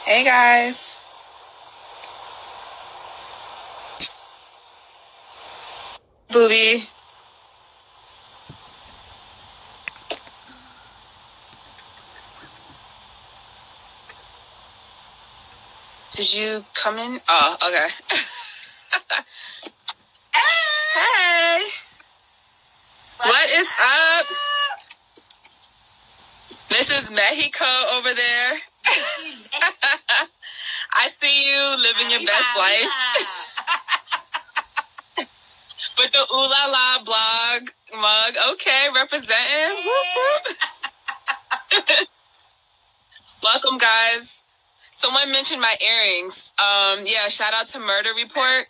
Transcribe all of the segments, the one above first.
Hey guys. Booby. Did you come in? Oh, okay. Hey. What is up? Mrs. Mexico over there. I see you living your best life. With the Ooh La La blog mug. Okay, representing. Welcome, guys. Someone mentioned my earrings. Yeah, shout out to Murder Report.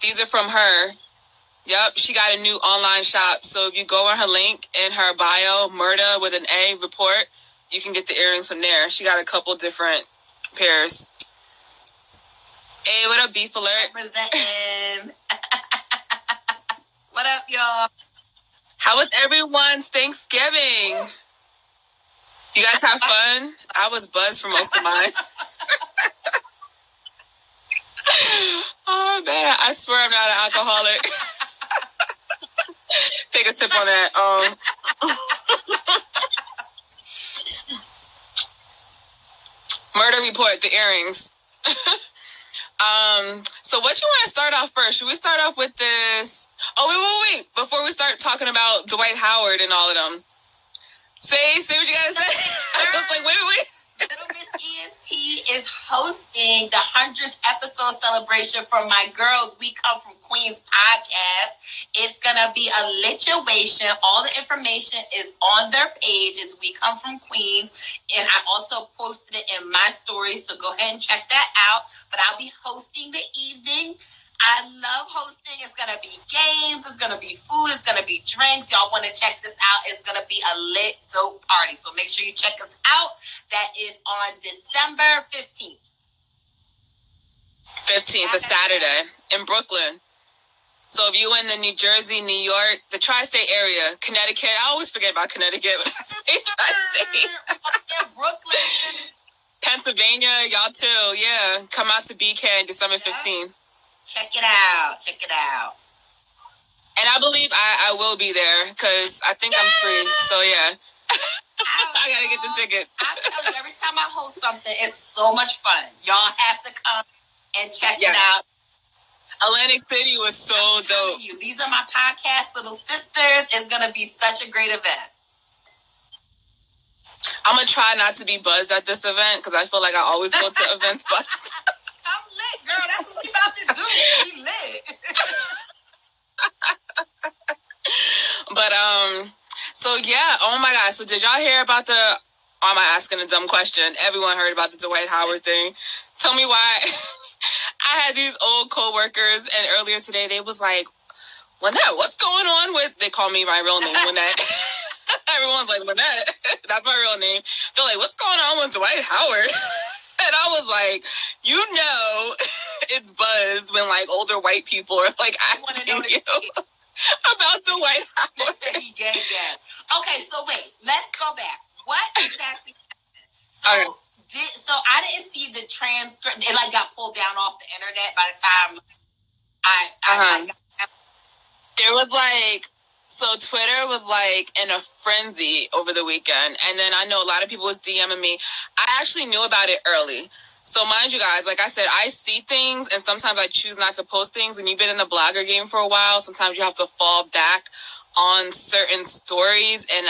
These are from her. Yep, she got a new online shop. So if you go on her link in her bio, Murder with an A report, you can get the earrings from there. She got a couple different pairs. Hey, what up, Beef Alert? Representing. What up, y'all? How was everyone's Thanksgiving? You guys have fun? I was buzzed for most of mine. Oh, man. I swear I'm not an alcoholic. Take a sip on that. Murder Report, the earrings. So what you want to start off first? Should we start off with this? Oh, wait. Before we start talking about Dwight Howard and all of them. Say what you gotta say. I was like, wait. Little Miss ENT is hosting the 100th episode celebration for My Girls We Come From Queens podcast. It's gonna be a lituation. All the information is on their page. It's We Come From Queens. And I also posted it in my story, so go ahead and check that out. But I'll be hosting the evening. I love hosting. It's going to be games. It's going to be food. It's going to be drinks. Y'all want to check this out. It's going to be a lit, dope party. So make sure you check us out. That is on December 15th. 15th, a Saturday in Brooklyn. So if you in the New Jersey, New York, the tri-state area, Connecticut, I always forget about Connecticut when I say tri-state. Brooklyn. Pennsylvania, y'all too. Yeah, come out to BK December 15th. Check it out. And I believe I will be there because I think I'm free. So, yeah. I got to get the tickets. I tell you, every time I host something, it's so much fun. Y'all have to come and check it out. Atlantic City was so dope. You, these are my podcast little sisters. It's going to be such a great event. I'm going to try not to be buzzed at this event because I feel like I always go to events buzzed. I'm lit, girl. That's what we about to do. We lit. But, so yeah, oh my God. So did y'all hear about the, am I asking a dumb question? Everyone heard about the Dwight Howard thing. Tell me why. I had these old coworkers, and earlier today they was like, Lynette, what's going on with, they call me my real name, Lynette. Everyone's like, Lynette, that's my real name. They're like, what's going on with Dwight Howard? And I was like, you know, it's buzz when like older white people are like asking you about Dwight Howard. He gay again. Okay, so wait, let's go back. What exactly happened? So I didn't see the transcript. It like got pulled down off the internet by the time I got. There was like, so Twitter was like in a frenzy over the weekend. And then I know a lot of people was DMing me. I actually knew about it early. So mind you guys, like I said, I see things and sometimes I choose not to post things. When you've been in the blogger game for a while, sometimes you have to fall back on certain stories. And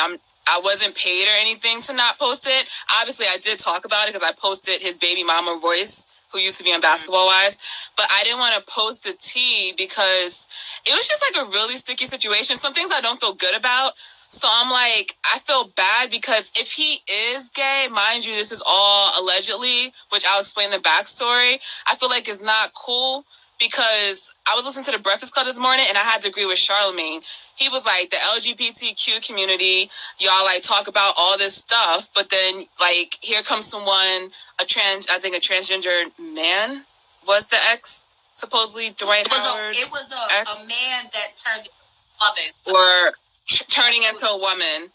I wasn't paid or anything to not post it. Obviously, I did talk about it because I posted his baby mama Royce, who used to be on Basketball Wives. But I didn't want to post the tea because it was just like a really sticky situation. Some things I don't feel good about. So I'm like, I feel bad because if he is gay, mind you, this is all allegedly, which I'll explain the backstory. I feel like it's not cool because I was listening to the Breakfast Club this morning and I had to agree with Charlemagne. He was like, the LGBTQ community, y'all like talk about all this stuff, but then like here comes someone, I think a transgender man was the ex, supposedly Dwight Howard's It was a man that turned into a woman. Or turning into a woman,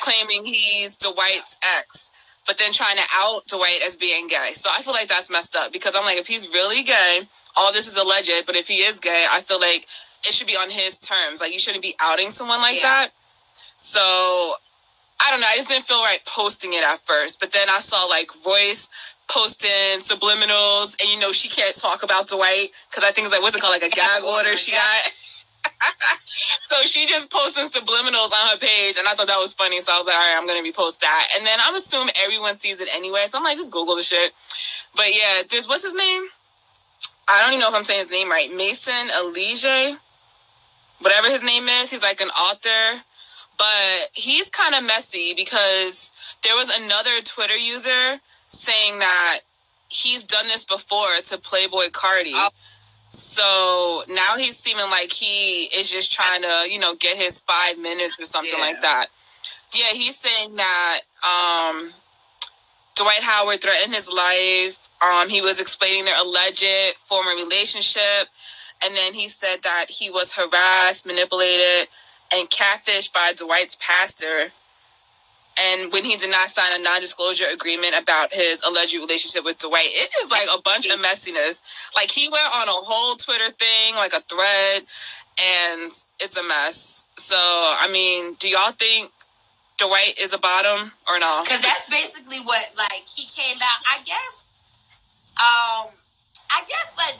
claiming he's Dwight's ex. but then trying to out Dwight as being gay. So I feel like that's messed up because I'm like, if he's really gay, all this is alleged, but if he is gay, I feel like it should be on his terms. Like, you shouldn't be outing someone like that. So, I don't know. I just didn't feel right posting it at first. But then I saw, like, Royce posting subliminals. And, you know, she can't talk about Dwight because I think it's like, what's it called? Like a gag order she got. So she just posting subliminals on her page. And I thought that was funny. So I was like, all right, I'm going to repost that. And then I'm assuming everyone sees it anyway. So I'm like, just Google the shit. But, yeah, there's, what's his name? I don't even know if I'm saying his name right. Mason Elijah, whatever his name is. He's like an author. But he's kind of messy because there was another Twitter user saying that he's done this before to Playboy Cardi. Oh. So now he's seeming like he is just trying to, you know, get his 5 minutes or something like that. Yeah, he's saying that Dwight Howard threatened his life. He was explaining their alleged former relationship. And then he said that he was harassed, manipulated, and catfished by Dwight's pastor. And when he did not sign a non-disclosure agreement about his alleged relationship with Dwight, it is like a bunch of messiness. Like, he went on a whole Twitter thing, like a thread, and it's a mess. So, I mean, do y'all think Dwight is a bottom or no? Because that's basically what, like, he came out, I guess, like,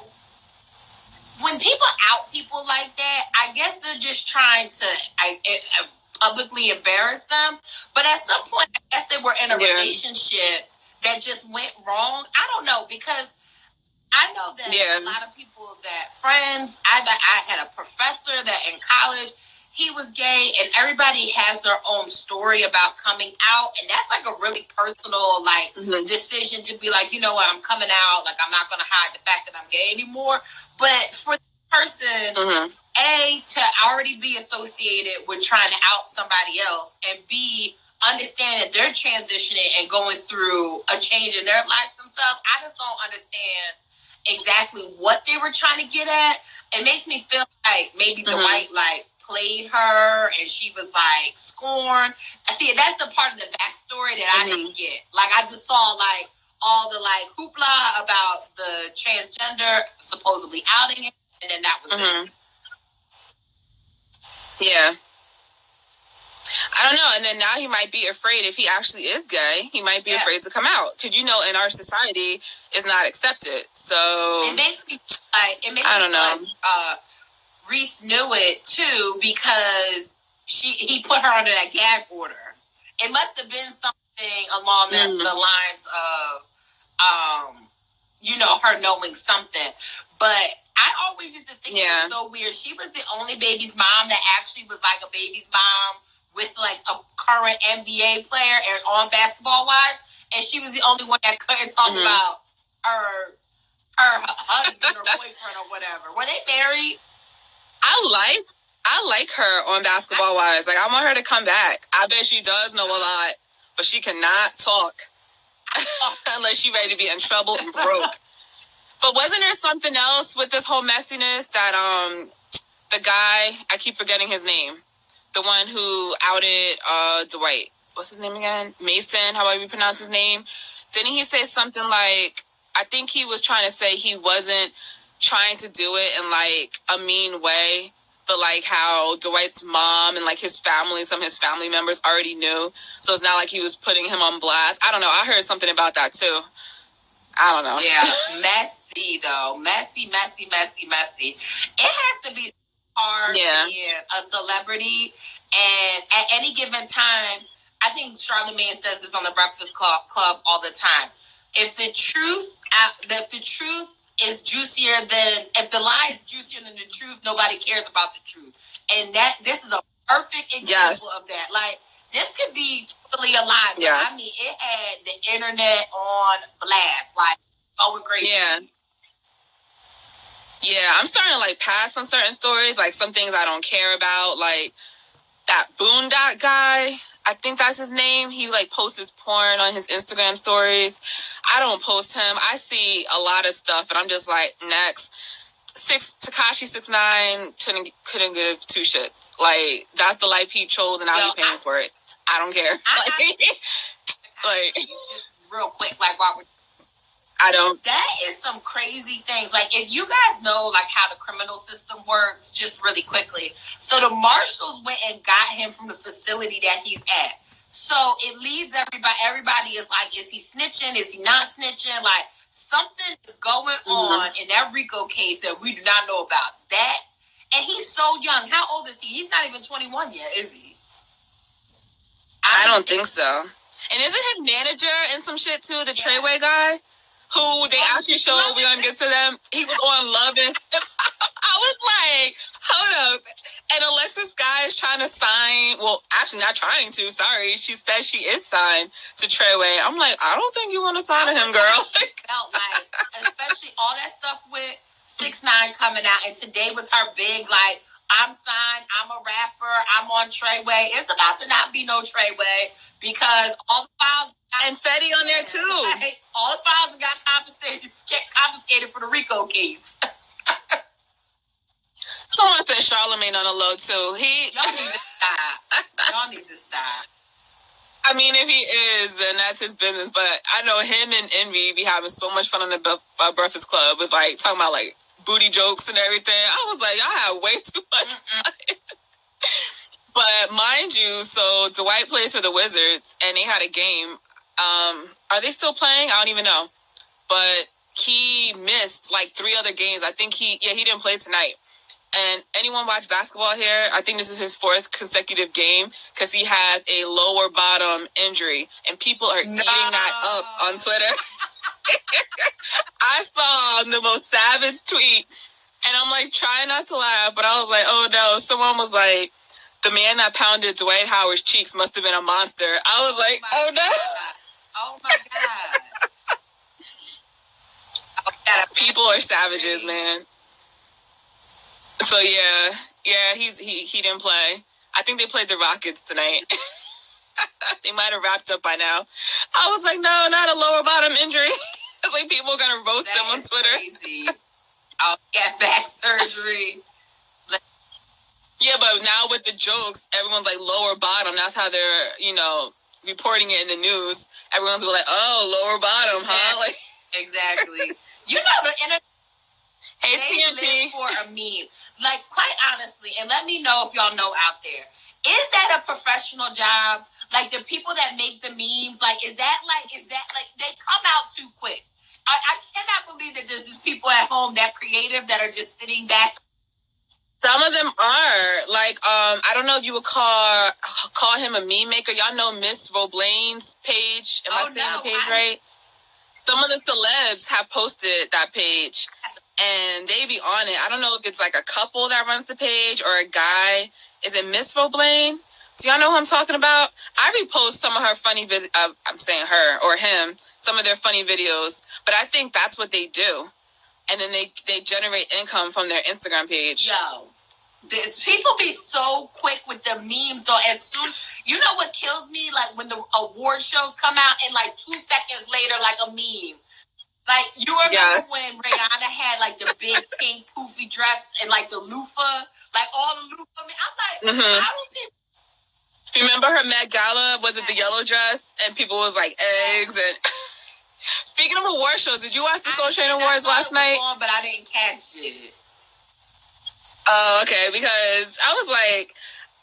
when people out people like that, I guess they're just trying to publicly embarrass them. But at some point, I guess they were in a relationship that just went wrong. I don't know, because I know that a lot of people that friends, I had a professor that in college, he was gay, and everybody has their own story about coming out. And that's like a really personal, like, decision to be like, you know what, I'm coming out. Like, I'm not going to hide the fact that I'm gay anymore. But for the person, A, to already be associated with trying to out somebody else, and B, understand that they're transitioning and going through a change in their life themselves, I just don't understand exactly what they were trying to get at. It makes me feel like maybe Dwight, like, played her and she was like scorned. I see, that's the part of the backstory that I didn't get. Like, I just saw like all the like hoopla about the transgender supposedly outing it, and then that was it. Yeah. I don't know. And then now he might be afraid, if he actually is gay, he might be afraid to come out. Because, you know, in our society, it's not accepted. So it makes me like Reese knew it too, because he put her under that gag order. It must have been something along the lines of, you know, her knowing something. But I always used to think it was so weird. She was the only baby's mom that actually was like a baby's mom with like a current NBA player and on basketball wise, and she was the only one that couldn't talk about her husband or boyfriend or whatever. Were they married? I like her on basketball wise. Like, I want her to come back. I bet she does know a lot, but she cannot talk unless she's ready to be in trouble and broke. But wasn't there something else with this whole messiness that the guy, I keep forgetting his name, the one who outed Dwight, what's his name again? Mason, however you pronounce his name. Didn't he say something like, I think he was trying to say he wasn't trying to do it in like a mean way, but like how Dwight's mom and like his family, some of his family members already knew. So it's not like he was putting him on blast. I don't know. I heard something about that too. I don't know. Yeah, messy though. Messy. It has to be hard being a celebrity, and at any given time, I think Charlamagne says this on the Breakfast Club all the time. If the truth is juicier than, if the lie is juicier than the truth, nobody cares about the truth. And this is a perfect example of that. Like, this could be totally a lie, but I mean, it had the internet on blast, like, going crazy. Yeah, I'm starting to like pass on certain stories, like some things I don't care about, like that Boondock guy. I think that's his name. He like posts his porn on his Instagram stories. I don't post him. I see a lot of stuff, and I'm just like, next. Tekashi 6ix9ine couldn't give two shits. Like, that's the life he chose, and I'll be paying for it. I don't care. Like, just real quick, like, while we're I don't. That is some crazy things. Like, if you guys know, like, how the criminal system works, just really quickly. So the marshals went and got him from the facility that he's at. So it leads everybody. Everybody is like, is he snitching? Is he not snitching? Like, something is going on in that RICO case that we do not know about. That, and he's so young. How old is he? He's not even 21 yet, is he? I don't think so. And isn't his manager in some shit too, the Treyway guy? Who they actually showed, we're going to get to them. He was on Love and I was like, hold up. And Alexis Guy is trying to sign, well, actually not trying to, sorry. She says she is signed to Treyway. I'm like, I don't think you want to sign to him, girl. She felt like, especially all that stuff with 6ix9ine coming out, and today was her big, like, I'm signed, I'm a rapper, I'm on Treyway. It's about to not be no Treyway because all the files... And Fetty on there too. Right? All the files got confiscated for the RICO case. Someone said Charlamagne on the low too. Y'all need to stop. Y'all need to stop. I mean, if he is, then that's his business. But I know him and Envy be having so much fun on the Breakfast Club with like talking about like booty jokes and everything. I was like, y'all have way too much fun. But mind you, so Dwight plays for the Wizards, and they had a game. Are they still playing? I don't even know. But he missed like 3 other games. I think he didn't play tonight. And anyone watch basketball here? I think this is his 4th consecutive game because he has a lower bottom injury. And people are eating that up on Twitter. I saw the most savage tweet. And I'm like, trying not to laugh. But I was like, oh no. Someone was like, the man that pounded Dwight Howard's cheeks must have been a monster. I was like, oh no. Oh my God. People are savages, man. So yeah, he didn't play. I think they played the Rockets tonight. They might have wrapped up by now. I was like, no, not a lower bottom injury. It's like people are gonna roast them on Twitter. Crazy. I'll get back surgery. Yeah, but now with the jokes, everyone's like lower bottom. That's how they're, reporting it in the news. Everyone's like, oh, lower bottom, huh? Like, exactly. You know, the internet. Hey, they live for a meme. Like, quite honestly, and let me know if y'all know out there, is that a professional job? Like, the people that make the memes, is that they come out too quick. I cannot believe that there's just people at home that creative that are just sitting back. Some of them are like, I don't know if you would call him a meme maker. Y'all know Miss Roblane's page. Am I saying the page right? Some of the celebs have posted that page, and they be on it. I don't know if it's like a couple that runs the page or a guy. Is it Miss Roblane? Do y'all know who I'm talking about? I repost some of her funny videos. I'm saying her or him. Some of their funny videos, but I think that's what they do, and then they generate income from their Instagram page. Yo. People be so quick with the memes, though. As soon, you know what kills me? Like, when the award shows come out, and, 2 seconds later, a meme. Like, you remember when Rihanna had, the big pink poofy dress and, the loofah? All the loofah. I'm like, I don't think... Remember her Met Gala? Was it the yellow dress? And people was like, eggs and... Speaking of award shows, did you watch the Soul Train Awards last night? But I didn't catch it. Oh, okay, because I was like,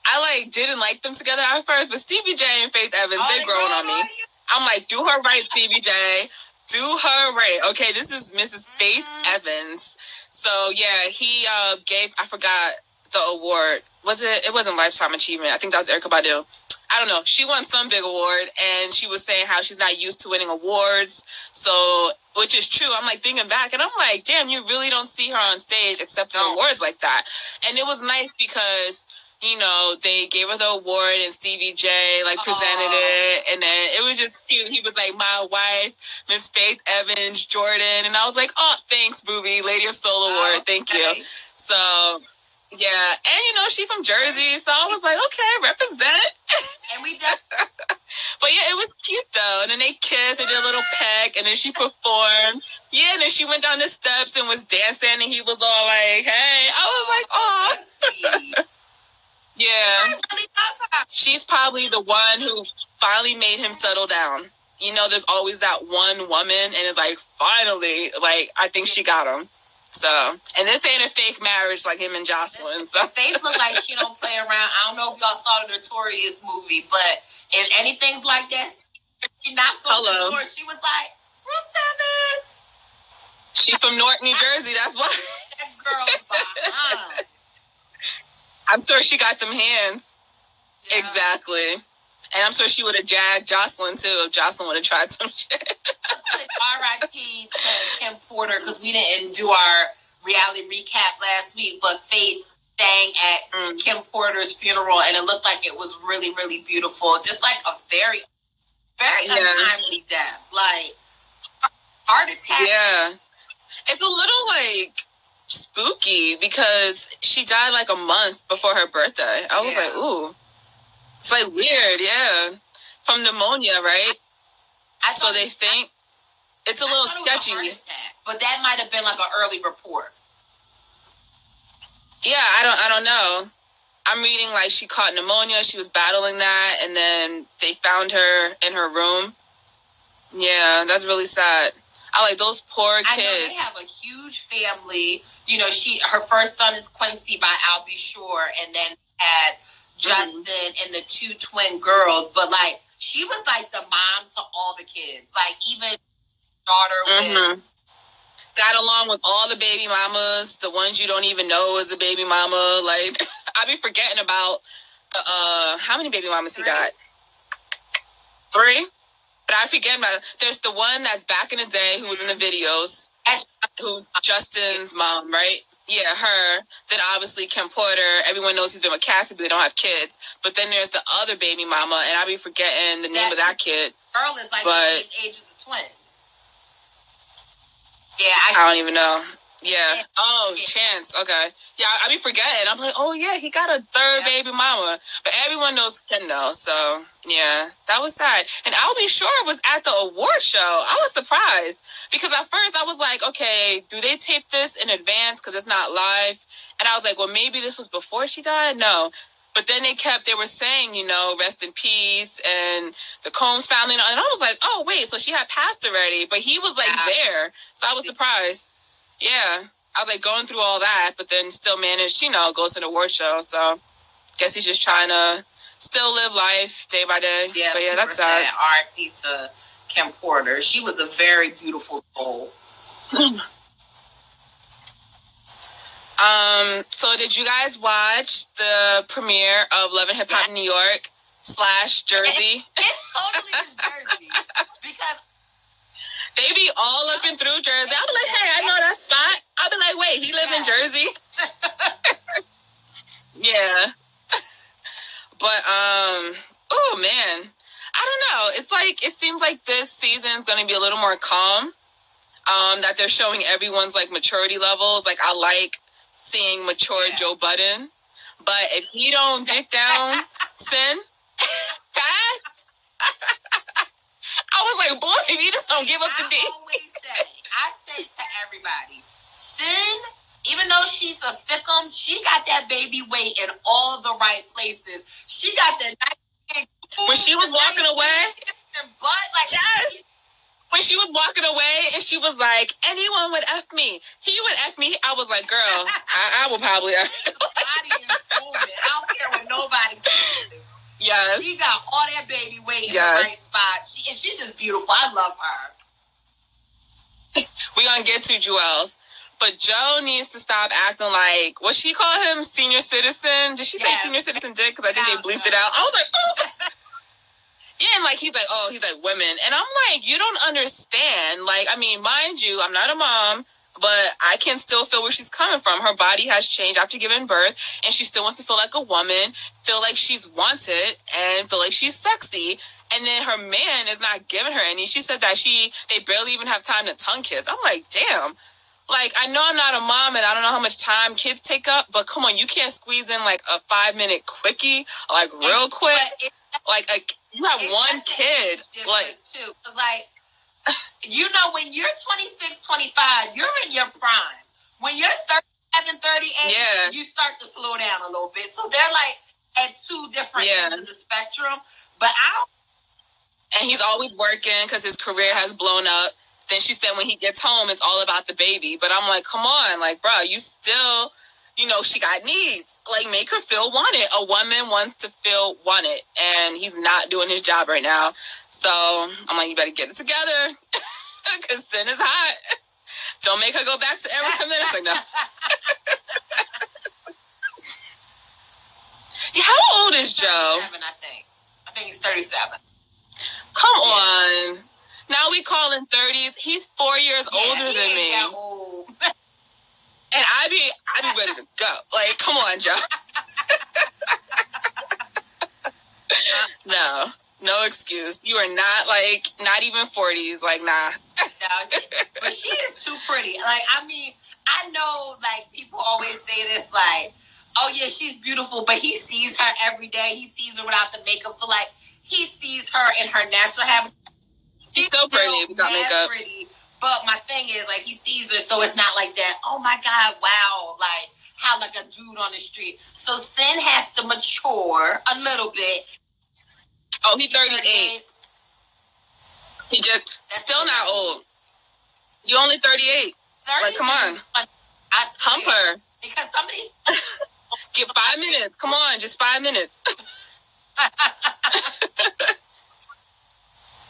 I didn't like them together at first, but Stevie J and Faith Evans, they growing on me. I'm like, do her right, Stevie J. Do her right. Okay, this is Mrs. Faith Evans. So, yeah, he gave, I forgot the award. It wasn't Lifetime Achievement. I think that was Erykah Badu. I don't know. She won some big award, and she was saying how she's not used to winning awards. So, which is true. I'm thinking back, and I'm like, damn, you really don't see her on stage accepting awards like that. And it was nice because, they gave her the award, and Stevie J presented it, and then it was just cute. He was like, my wife, Miss Faith Evans, Jordan, and I was like, oh, thanks, booby, Lady of Soul Award, thank you. So. Yeah, and she from Jersey, so I was like, okay, represent. And we did. But yeah, it was cute though. And then they kissed, they did a little peck, and then she performed. Yeah, and then she went down the steps and was dancing, and he was all like, hey. I was like, oh. Sweet. Yeah. I really love her. She's probably the one who finally made him settle down. you know, there's always that one woman, and it's like, finally, like, I think she got him. So, and this ain't a fake marriage like him and Jocelyn. So. Faith look like she don't play around. I don't know if y'all saw the Notorious movie, but if anything's like that, she knocked on the door. She was like, room service. She from Newark, New Jersey. That's why. That girl behind. I'm sure she got them hands. Yeah. Exactly. And I'm sure she would have jagged Jocelyn, too, if Jocelyn would have tried some shit. R.I.P. to Kim Porter, because we didn't do our reality recap last week, but Faith sang at Kim Porter's funeral, and it looked like it was really, really beautiful. Just like a very, very untimely death. Like, heart attack. Yeah. It's a little, like, spooky, because she died, like, a month before her birthday. I was like, ooh. It's, like, weird, yeah. From pneumonia, right? So they think it's a little sketchy. Heart attack, but that might have been like an early report. Yeah, I don't know. I'm reading like she caught pneumonia. She was battling that, and then they found her in her room. Yeah, that's really sad. I like those poor kids. I know they have a huge family. You know, her first son is Quincy by I'll Be Sure, and then had Justin and the 2 twin girls. But like, she was like the mom to all the kids. Like, even daughter with... Got along with all the baby mamas, the ones you don't even know is a baby mama. Like, I be forgetting about how many baby mamas he got? 3? But I forget about... There's the one that's back in the day who was in the videos, who's Justin's mom, right? Yeah, her. Then obviously Kim Porter. Everyone knows he's been with Cassie, but they don't have kids. But then there's the other baby mama, and I be forgetting the name of that kid. Girl is like the same age as the twins. Yeah, I don't even know. Yeah. Oh, Chance. Okay. Yeah, I be forgetting. I'm like, oh yeah, he got a third baby mama. But everyone knows Kendall, so yeah, that was sad. And I'll Be Sure was at the award show. I was surprised because at first I was like, okay, do they tape this in advance because it's not live? And I was like, well, maybe this was before she died. No. But then they were saying, you know, rest in peace and the Combs family. And I was like, oh, wait, so she had passed already. But he was, like, there. So I was surprised. Yeah. I was, like, going through all that, but then still managed, you know, goes to the award show. So guess he's just trying to still live life day by day. Yeah, but yeah, that's sad. R.I.P. to Kim Porter. She was a very beautiful soul. So did you guys watch the premiere of Love and Hip Hop New York / Jersey? It totally is Jersey. Because they be all up and through Jersey. I'll be like, hey, I know that spot. I'll be like, wait, he live in Jersey? Yeah. But, oh man. I don't know. It's like, it seems like this season's going to be a little more calm. That they're showing everyone's like maturity levels. Like, I like seeing mature Joe Budden, but if he don't dick down Sin fast, I was like, boy, if he just don't give up the D. I say to everybody, Sin, even though she's a fickum, she got that baby weight in all the right places. She got the nice when she was walking away, butt like that. When she was walking away and she was like, anyone would F me. He would F me. I was like, girl, I will probably F you. Body improvement. I don't care what nobody says. Yes. She got all that baby weight in the right spot. She's just beautiful. I love her. We're going to get to Jewels. But Joe needs to stop acting like, what she call him? Senior citizen? Did she say senior citizen dick? Because I think they bleeped it out. I was like, oh. Yeah, and like he's like women. And I'm like, you don't understand. Like, I mean, mind you, I'm not a mom, but I can still feel where she's coming from. Her body has changed after giving birth, and she still wants to feel like a woman, feel like she's wanted, and feel like she's sexy. And then her man is not giving her any. She said that they barely even have time to tongue kiss. I'm like, damn. Like, I know I'm not a mom and I don't know how much time kids take up, but come on, you can't squeeze in like a 5-minute quickie, like real quick. You have one kid. Like, too. Cause like, you know, when you're 26, 25, you're in your prime. When you're 37, 38, you start to slow down a little bit. So they're like at 2 different ends of the spectrum. But And he's always working because his career has blown up. Then she said when he gets home, it's all about the baby. But I'm like, come on, like, bro, you still, she got needs. Like, make her feel wanted. A woman wants to feel wanted, and he's not doing his job right now. So I'm like, you better get it together because sin is hot. Don't make her go back to Erica Minutes. Like, no. Yeah, how old is Joe? 37, I think he's 37. Come on. Now we call in 30s. He's 4 years older than me. Old. And I be ready to go. Like, come on, Joe. No excuse. You are not even 40s. Like, nah. No, but she is too pretty. Like, I mean, I know, like, people always say this, like, oh, yeah, she's beautiful, but he sees her every day. He sees her without the makeup. So, like, he sees her in her natural habitat. She's so pretty without makeup. Pretty, but my thing is, like, he sees her, so it's not like that, oh, my God, wow, like, how, like, a dude on the street. So, Sin has to mature a little bit. Oh, he's 38. He just, still not old. You only 38. Like, come on. Hump her. Because somebody's... Get 5 minutes. Come on, just 5 minutes.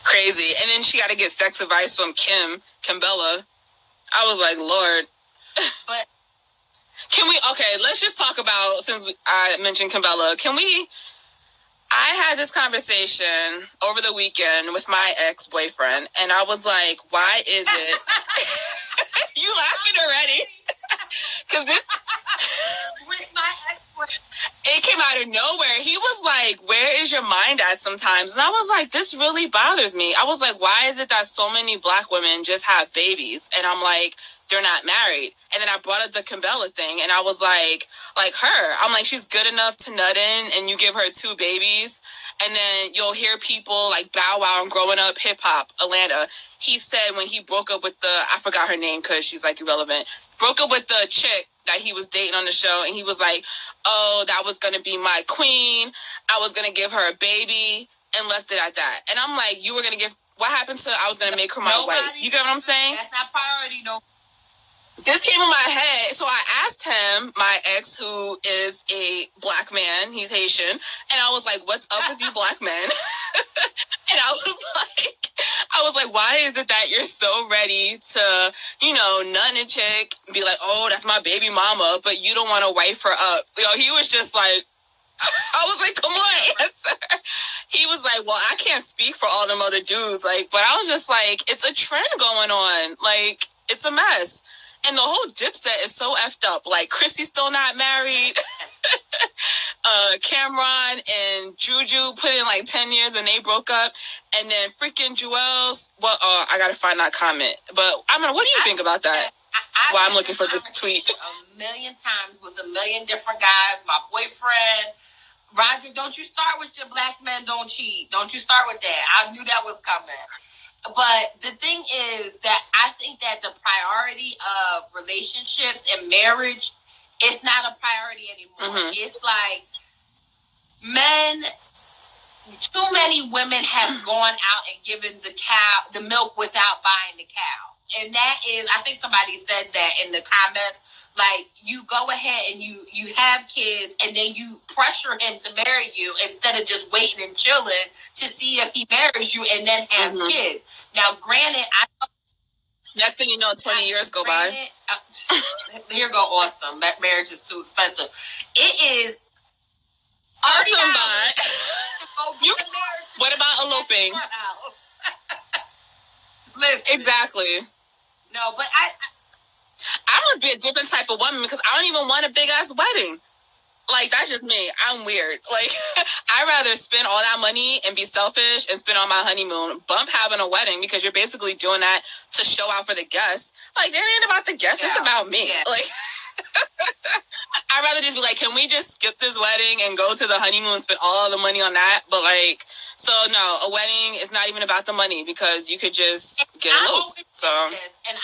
Crazy. And then she got to get sex advice from Kimbella. I was like, Lord. But let's just talk about, since I mentioned Kimbella, I had this conversation over the weekend with my ex-boyfriend, and I was like, why is it... You laughing already? Because with my ex-boyfriend. It came out of nowhere. He was like, where is your mind at sometimes? And I was like, this really bothers me. I was like, why is it that so many Black women just have babies? And I'm like, they're not married. And then I brought up the Kimbella thing, and I was like her. I'm like, she's good enough to nut in, and you give her 2 babies. And then you'll hear people like Bow Wow and Growing Up Hip Hop, Atlanta. He said when he broke up with I forgot her name because she's like irrelevant, broke up with the chick that he was dating on the show, and he was like, oh, that was going to be my queen. I was going to give her a baby, and left it at that. And I'm like, you were going to what happened to, I was going to make her my wife. You get what I'm saying? That's not priority, no. This came in my head, so I asked him, my ex, who is a Black man, he's Haitian, and I was like, what's up with you Black men? And I was like, why is it that you're so ready to, nut a chick, be like, oh, that's my baby mama, but you don't want to wife her up? He was just like, I was like, come on, answer. He was like, well, I can't speak for all them other dudes, but I was just like, it's a trend going on, it's a mess. And the whole Dipset is so effed up. Like, Chrissy's still not married. Cameron and Juju put in 10 years and they broke up. And then freaking Joel's, I got to find that comment. But, what do you think about that? I'm looking for this tweet. A million times with a million different guys. My boyfriend, Roger, don't you start with your Black men don't cheat. Don't you start with that. I knew that was coming. But the thing is that I think that the priority of relationships and marriage is not a priority anymore. Mm-hmm. It's like too many women have gone out and given the milk without buying the cow. And that is, I think somebody said that in the comments, you go ahead and you have kids and then you pressure him to marry you instead of just waiting and chilling to see if he marries you and then has kids. Now, granted, next thing you know, 20 years go by. Here go awesome. That marriage is too expensive. It is awesome, but what about eloping? Listen. Exactly. No, but I must be a different type of woman because I don't even want a big ass wedding. That's just me. I'm weird. I'd rather spend all that money and be selfish and spend on my honeymoon, bump having a wedding, because you're basically doing that to show out for the guests. That ain't about the guests. It's about me. Yeah. I'd rather just be can we just skip this wedding and go to the honeymoon and spend all the money on that? But so no, a wedding is not even about the money because you could just get eloped. So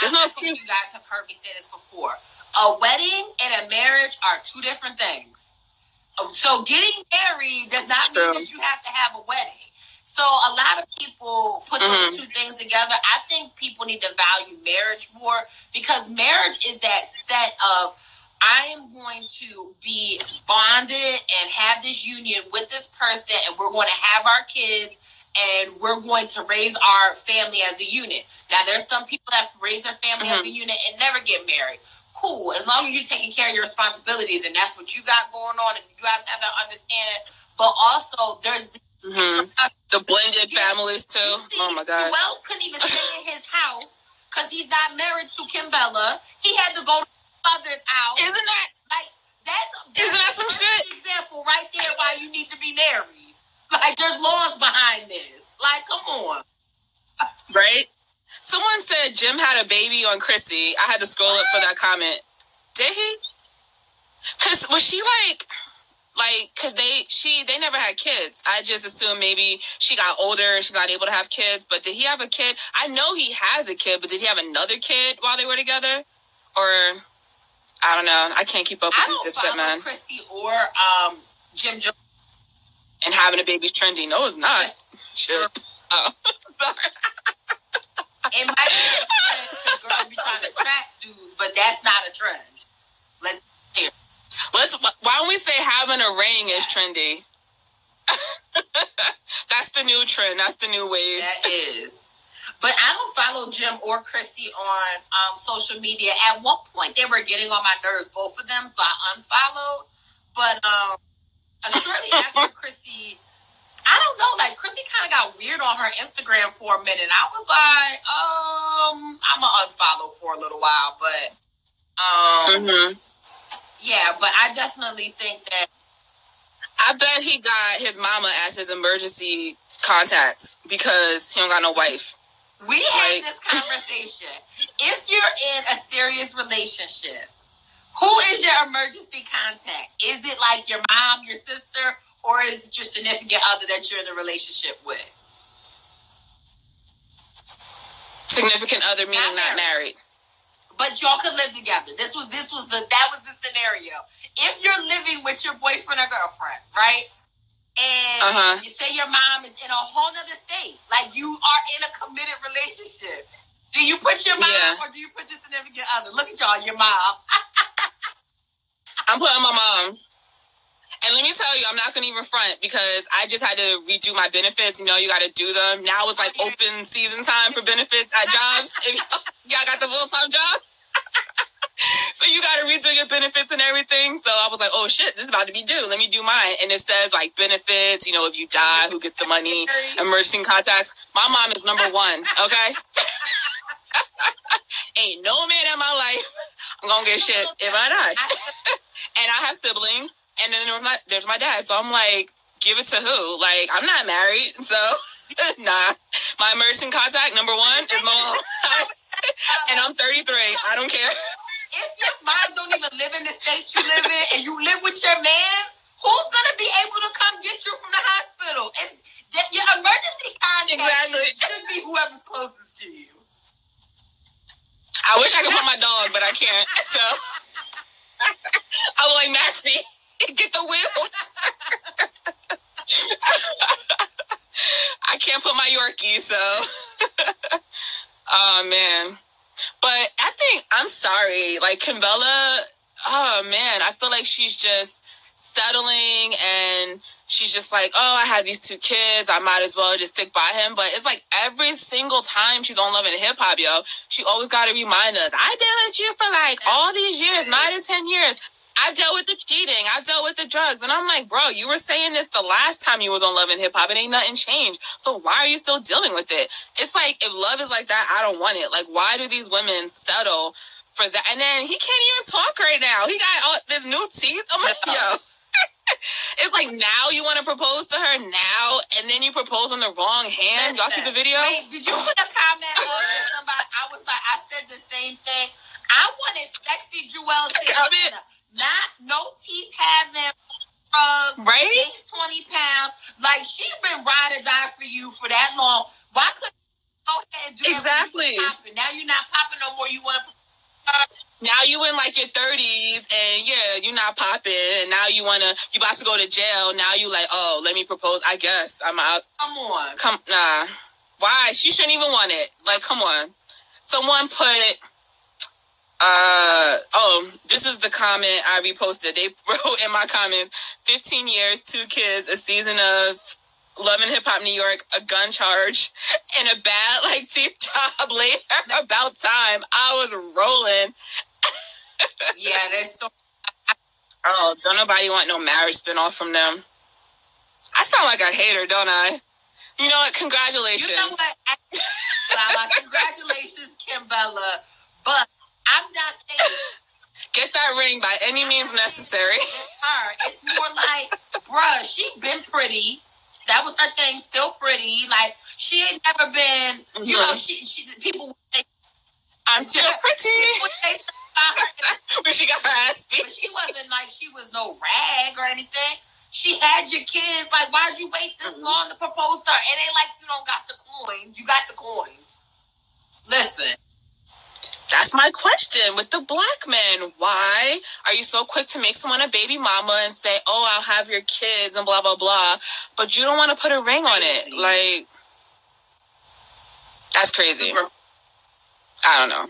there's no excuse. You guys have heard me say this before. A wedding and a marriage are 2 different things. So getting married does not mean that you have to have a wedding. So a lot of people put those two things together. I think people need to value marriage more, because marriage is that set of, I am going to be bonded and have this union with this person, and we're going to have our kids, and we're going to raise our family as a unit. Now, there's some people that raise their family as a unit and never get married. Cool, as long as you're taking care of your responsibilities, and that's what you got going on, and you guys have that understanding. But also, there's the blended families too. See, oh my God! Wells couldn't even stay in his house because he's not married to Kimbella. He had to go to mother's house. Isn't that like isn't that some shit? Example right there why you need to be married. Like, there's laws behind this. Like, come on. Right? Someone said Jim had a baby on Chrissy. I had to scroll up for that comment. Did he? Cause was she cause they never had kids. I just assumed maybe she got older, she's not able to have kids. But did he have a kid? I know he has a kid, but did he have another kid while they were together? Or I don't know. I can't keep up with these dipset men. Chrissy or Jim Jones. And having a baby's trendy. No, it's not. Shit. Oh, sorry. It might be because girls be trying to track dudes, but that's not a trend. Why don't we say having a ring is trendy? That's the new trend. That's the new wave. That is. But I don't follow Jim or Chrissy on social media. At one point, they were getting on my nerves, both of them, so I unfollowed. But shortly after Chrissy, I don't know, like, Chrissy kind of got weird on her Instagram for a minute. I was like, I'm going to unfollow for a little while. But, yeah, but I definitely think that. I bet he got his mama as his emergency contact because he don't got no wife. We had this conversation. If you're in a serious relationship, who is your emergency contact? Is it like your mom, your sister, or is it your significant other that you're in a relationship with? Significant other meaning not married. But y'all could live together. That was the scenario. If you're living with your boyfriend or girlfriend, right? And you say your mom is in a whole nother state, like you are in a committed relationship. Do you put your mom or do you put your significant other? Look at y'all, your mom. I'm putting my mom. And let me tell you, I'm not going to even front because I just had to redo my benefits. You know, you got to do them. Now it's like open season time for benefits at jobs. If y'all got the full-time jobs. So you got to redo your benefits and everything. So I was like, oh, shit, this is about to be due. Let me do mine. And it says, like, benefits, you know, if you die, who gets the money, emergency contacts. My mom is number one, okay? Ain't no man in my life I'm going to get shit if I die. And I have siblings. And then there's my dad. So I'm like, give it to who? Like, I'm not married. So, nah. My emergency contact, number one, is my mom. And I'm 33. I don't care. If your mom don't even live in the state you live in and you live with your man, who's going to be able to come get you from the hospital? Your emergency contact should be whoever's closest to you. I wish I could put my dog, but I can't. So, I was like, Maxie. Get the wheels. I can't put my Yorkie, so. Oh, man. But I think, I'm sorry, like, Kimbella, oh, man, I feel like she's just settling and she's just like, oh, I had these two kids. I might as well just stick by him. But it's like every single time she's on Love and Hip Hop, yo, she always got to remind us, I've been with you for like all these years, 9 or 10 years. I've dealt with the cheating. I've dealt with the drugs. And I'm like, bro, you were saying this the last time you was on Love and Hip Hop. It ain't nothing changed. So why are you still dealing with it? It's like, if love is like that, I don't want it. Like, why do these women settle for that? And then he can't even talk right now. He got all this new teeth. I'm like, yo. It's like, now you want to propose to her now, and then you propose on the wrong hand. Y'all see the video? Wait, did you put a comment up with somebody? I was like, I said the same thing. I wanted sexy Jewel Santana. Not no teeth having right? 20 pounds. Like, she been ride or die for you for that long. Why couldn't you go ahead and do exactly? Now you're not popping no more. You want to Now you in like your 30s and yeah, you're not popping, and now you about to go to jail. Now you like, oh, let me propose. I guess I'm out. Nah. Why? She shouldn't even want it. Like, come on. Someone put, this is the comment I reposted. They wrote in my comments, 15 years, 2 kids, a season of Love and Hip Hop New York, a gun charge, and a bad, like, teeth job later. About time. I was rolling. Yeah, there's so... Oh, don't nobody want no marriage spinoff from them. I sound like a hater, don't I? You know what? Congratulations. You know what? Congratulations, Kimbella. But I'm not saying... Get that ring by any means necessary. It's her. It's more like, bruh, she been pretty. That was her thing, still pretty. Like, she ain't never been... Mm-hmm. You know, she people would say... I'm still pretty. When she got her ass beat. But she wasn't like she was no rag or anything. She had your kids. Like, why'd you wait this long to propose to her? It ain't like you don't got the coins. You got the coins. Listen. That's my question with the black men. Why are you so quick to make someone a baby mama and say, oh, I'll have your kids and blah, blah, blah, but you don't want to put a ring on it? Like, that's crazy. I don't know.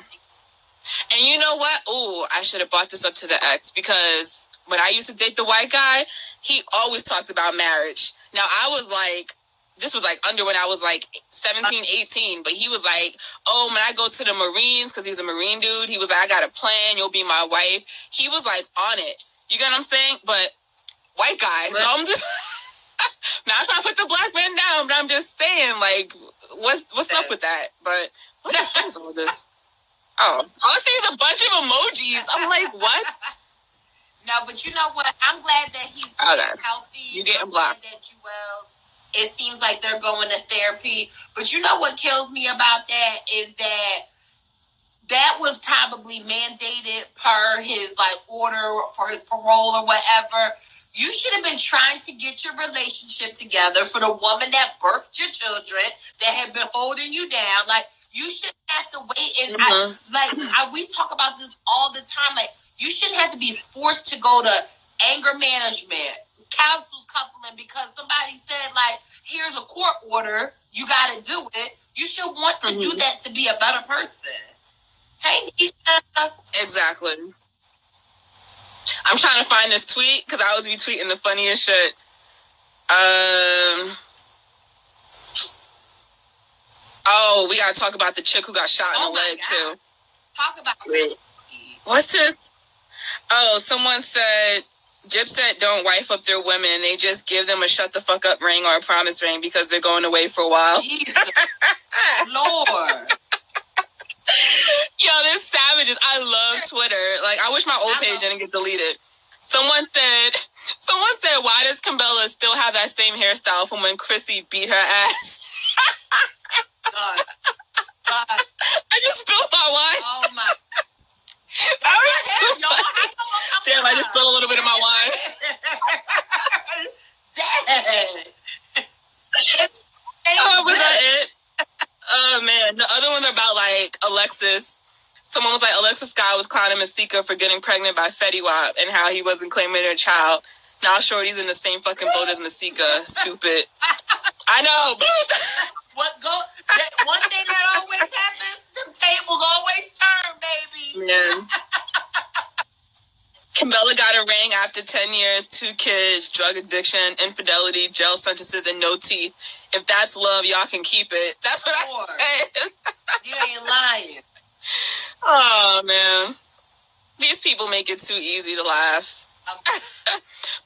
And you know what? Ooh, I should have brought this up to the ex, because when I used to date the white guy, he always talked about marriage. Now, I was like, this was like under when I was like 17, 18, but he was like, oh, when I go to the Marines, because he was a Marine dude, he was like, I got a plan, you'll be my wife. He was like on it. You get what I'm saying? But white guy, so I'm just... Not trying to put the black man down, but I'm just saying, like, what's up with that? But what's the with this? Oh, all I see is a bunch of emojis. I'm like, what? No, but you know what? I'm glad that he's healthy. You getting blocked. It seems like they're going to therapy. But you know what kills me about that is that was probably mandated per his like order for his parole or whatever. You should have been trying to get your relationship together for the woman that birthed your children, that had been holding you down. Like, you shouldn't have to wait. And we talk about this all the time. Like, you shouldn't have to be forced to go to anger management, counsel's coupling, because somebody said, like, here's a court order, you got to do it. You should want to do that to be a better person. Hey, Nisha. Exactly. I'm trying to find this tweet because I was retweeting the funniest shit. Oh, we got to talk about the chick who got shot in the leg, too. Talk about it. What's this? Oh, someone said, Jip said don't wife up their women. They just give them a shut the fuck up ring or a promise ring because they're going away for a while. Jesus. Lord. Yo, they're savages. I love Twitter. Like, I wish my old page didn't get deleted. Someone said, why does Kimbella still have that same hairstyle from when Chrissy beat her ass? God. I just spilled my wine. Oh my. Damn, I just spilled a little bit of my wine. Oh, was that it? Oh, man. The other ones are about, like, Alexis. Someone was like, Alexis Scott was clowning Masika for getting pregnant by Fetty Wap and how he wasn't claiming her child. Now Shorty's in the same fucking boat as Masika. Stupid. I know. One thing that always happens, them tables always turn, baby. Man. Kimbella got a ring after 10 years, 2 kids, drug addiction, infidelity, jail sentences, and no teeth. If that's love, y'all can keep it. That's what I said. You ain't lying. Oh, man. These people make it too easy to laugh.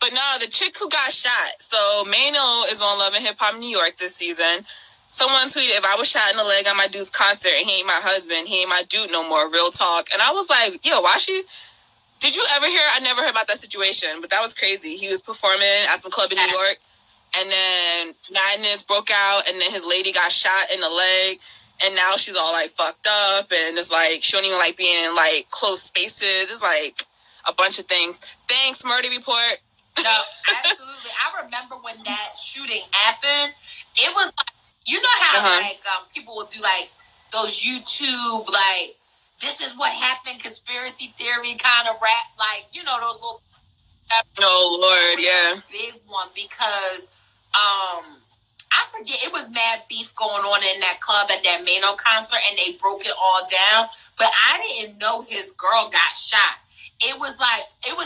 But no, the chick who got shot. So Mano is on Love and Hip Hop New York this season. Someone tweeted, if I was shot in the leg at my dude's concert and he ain't my husband, he ain't my dude no more, real talk. And I was like, yo, why she... Did you ever hear? I never heard about that situation, but that was crazy. He was performing at some club in New York, and then madness broke out, and then his lady got shot in the leg, and now she's all, like, fucked up, and it's like, she don't even like being in, like, close spaces. It's, like, a bunch of things. Thanks, Murder Report. No, absolutely. I remember when that shooting happened, it was like, you know how, like, people will do, like, those YouTube, like, this is what happened, conspiracy theory kind of rap, like, you know, those little. Oh Lord, yeah. A big one because I forget, it was mad beef going on in that club at that Mano concert, and they broke it all down. But I didn't know his girl got shot. It was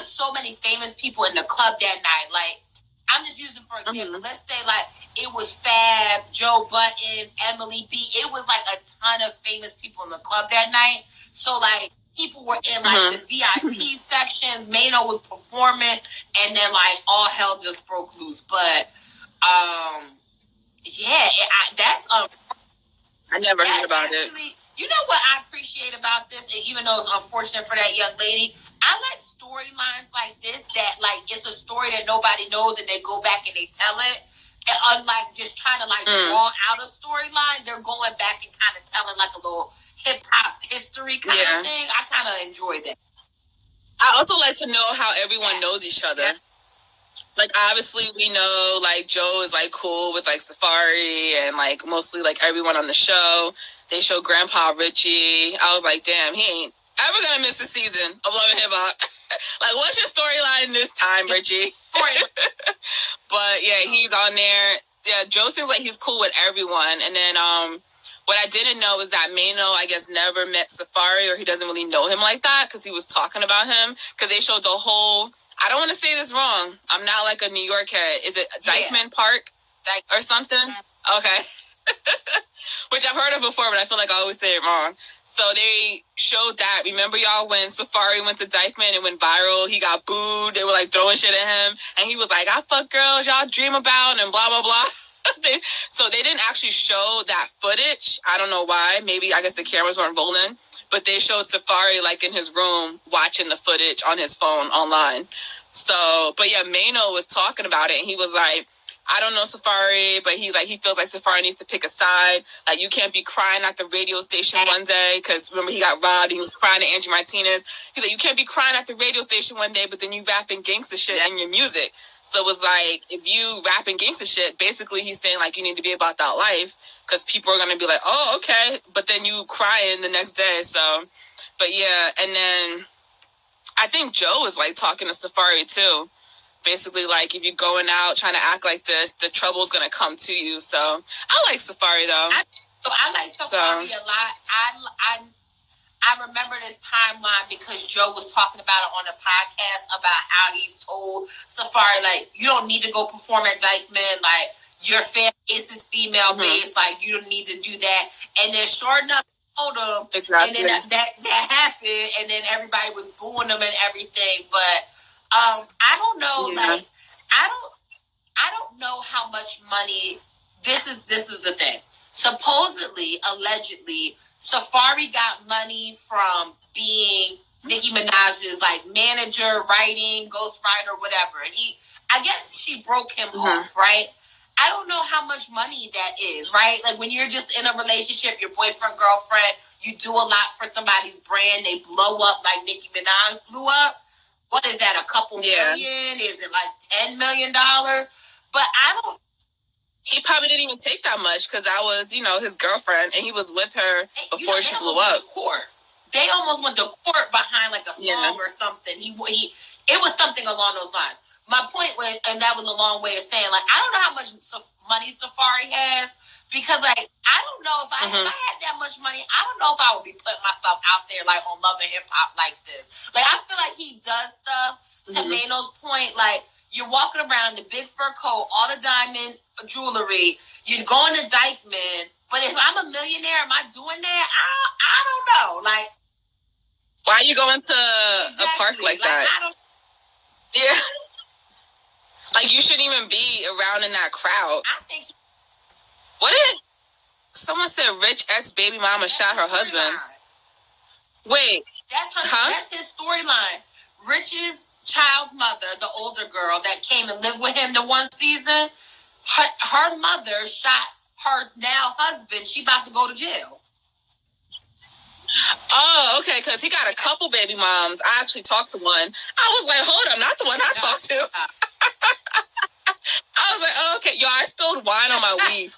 so many famous people in the club that night. Like, I'm just using for example. Let's say like it was Fab, Joe Buttons, Emily B. It was like a ton of famous people in the club that night. So like people were in like the VIP sections. Mano was performing, and then like all hell just broke loose. But yeah, that's I never heard about it. You know what I appreciate about this, and even though it's unfortunate for that young lady, I like storylines like this that like it's a story that nobody knows, and they go back and they tell it. And unlike just trying to like draw out a storyline, they're going back and kind of telling like a little hip hop history kind of thing. I kind of enjoy that. I also like to know how everyone knows each other. Yeah. Like, obviously, we know, like, Joe is, like, cool with, like, Safari and, like, mostly, like, everyone on the show. They show Grandpa Richie. I was like, damn, he ain't ever gonna miss a season of Love and Hip Hop. Like, what's your storyline this time, Richie? But, yeah, he's on there. Yeah, Joe seems like he's cool with everyone. And then, what I didn't know is that Mano, I guess, never met Safari, or he doesn't really know him like that, because he was talking about him. Because they showed the whole... I don't want to say this wrong. I'm not like a New York head. Is it Dykeman Park or something? Okay. Which I've heard of before, but I feel like I always say it wrong. So they showed that. Remember, y'all, when Safari went to Dykeman and went viral, he got booed. They were like throwing shit at him. And he was like, I fuck girls y'all dream about and blah, blah, blah. So they didn't actually show that footage. I don't know why. Maybe, I guess the cameras weren't rolling. But they showed Safari, like, in his room watching the footage on his phone online. So, but yeah, Mano was talking about it, and he was like, I don't know Safari, but he feels like Safari needs to pick a side. Like, you can't be crying at the radio station one day, because remember, he got robbed, he was crying to Angie Martinez. He's like, you can't be crying at the radio station one day, but then you rapping gangster shit in your music. So it was like, if you rapping gangster shit, basically he's saying, like, you need to be about that life, because people are going to be like, oh, okay, but then you crying the next day. So, but yeah, and then I think Joe was, like, talking to Safari, too. Basically, like, if you're going out trying to act like this, the trouble's going to come to you. So, I like Safari, though. I like Safari a lot. I remember this timeline because Joe was talking about it on the podcast about how he told Safari, like, you don't need to go perform at Dykeman. Like, your fan base is female-based. Like, you don't need to do that. And then, sure enough, told him. Exactly. And then that happened, and then everybody was booing him and everything. But I don't know, like, I don't know how much money. This is the thing. Supposedly, allegedly, Safari got money from being Nicki Minaj's, like, manager, writing, ghostwriter, whatever. And I guess she broke him off, right? I don't know how much money that is, right? Like, when you're just in a relationship, your boyfriend, girlfriend, you do a lot for somebody's brand, they blow up like Nicki Minaj blew up. What is that, a couple million? Is it like $10 million? But I don't... He probably didn't even take that much, because I was, you know, his girlfriend, and he was with her before she blew up. They almost went to court behind, like, a song or something. It was something along those lines. My point was, and that was a long way of saying, like, I don't know how much money Safari has, because, like, I don't know if I had that much money, I don't know if I would be putting myself out there, like, on Love and Hip Hop like this. Like, I feel like he does stuff, to Mano's point, like, you're walking around in the big fur coat, all the diamond jewelry, you're going to Dykeman, but if I'm a millionaire, am I doing that? I don't know. Like, why are you going to a park like that? I don't... Yeah. Like, you shouldn't even be around in that crowd. I think... What did... Someone said rich ex-baby mama shot her husband. Wait. That's his storyline. Rich's child's mother, the older girl that came and lived with him the one season, her mother shot her now husband. She about to go to jail. Oh, okay, because he got a couple baby moms. I actually talked to one. I was like, hold on, not the one I talked to. I was like, oh, okay. Yo, I spilled wine on my weave.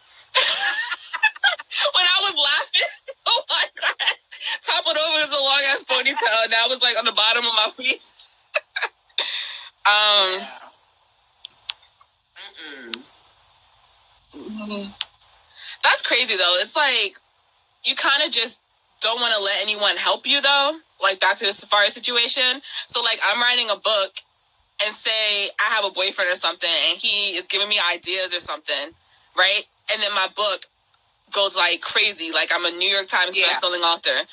When I was laughing, oh my God. Top crumpled over as a long ass ponytail, and that was like on the bottom of my feet. That's crazy though. It's like you kind of just don't want to let anyone help you though. Like back to the safari situation. So like I'm writing a book and say I have a boyfriend or something and he is giving me ideas or something, right? And then my book goes like crazy. Like I'm a New York Times bestselling author.